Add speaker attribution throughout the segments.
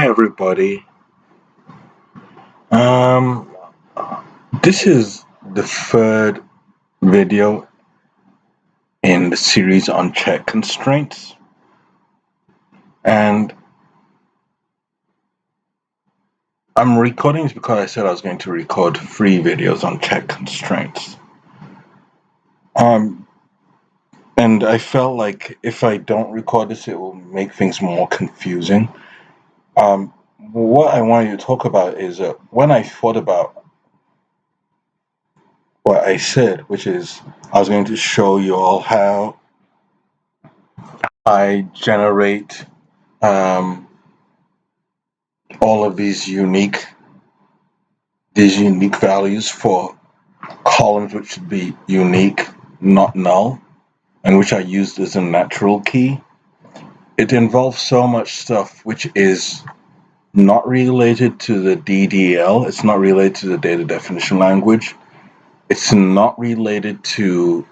Speaker 1: Hi everybody. Um, this is the third video in the series on check constraints, and I'm recording this because I said I was going to record 3 videos on check constraints. Um, and I felt like if I don't record this, it will make things more confusing. What I want you to talk about is when I thought about what I said, which is I was going to show you all how I generate um, all of these unique values for columns which should be unique, not null, and which are used as a natural key. It involves so much stuff which is not related to the DDL. It's not related to the data definition language. It's not related to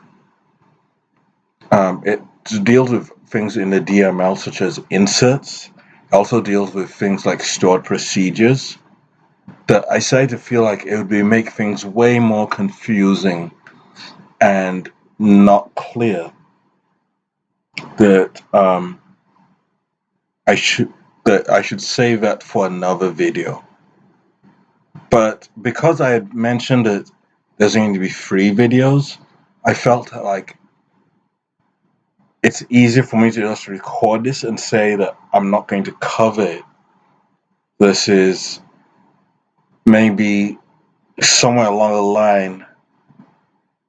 Speaker 1: it deals with things in the DML such as inserts. It also deals with things like stored procedures. That I started to feel like it would make things way more confusing and not clear that I should I should save that for another video. But because I had mentioned that there's going to be 3 videos, I felt like it's easier for me to just record this and say that I'm not going to cover it. This is maybe somewhere along the line,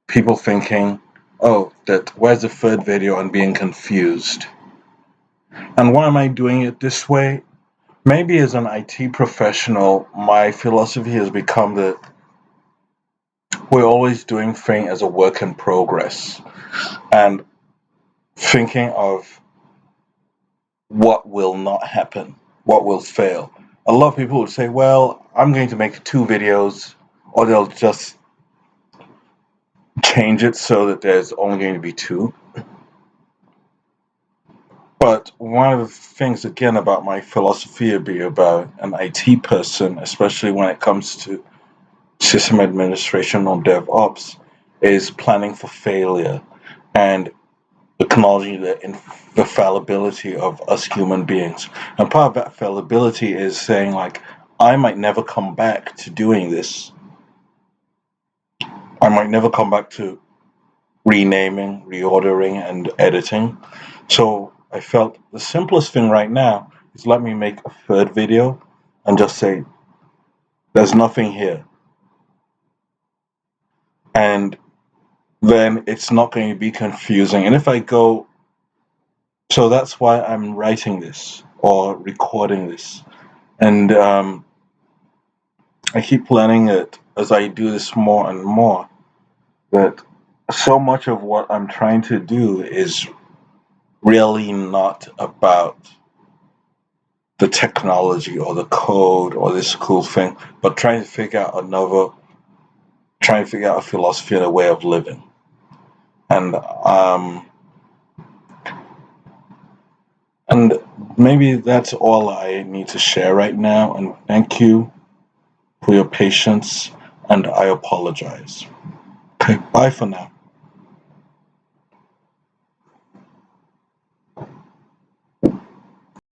Speaker 1: people thinking, oh, that where's the third video, and being confused. And why am I doing it this way? Maybe as an IT professional, my philosophy has become that we're always doing things as a work in progress and thinking of what will not happen, what will fail. A lot of people would say, well, I'm going to make 2 videos, or they'll just change it so that there's only going to be 2. But one of the things, again, about my philosophy would be about an IT person, especially when it comes to system administration or DevOps, is planning for failure and acknowledging the fallibility of us human beings. And part of that fallibility is saying, like, I might never come back to doing this. I might never come back to renaming, reordering, and editing. So I felt the simplest thing right now is let me make a third video and just say, there's nothing here. And then it's not going to be confusing. And if I go, so that's why I'm writing this or recording this. And I keep planning it as I do this more and more, that so much of what I'm trying to do is really not about the technology or the code or this cool thing, but trying to figure out a philosophy and a way of living. And maybe that's all I need to share right now. And thank you for your patience, and I apologize. Okay, bye for now.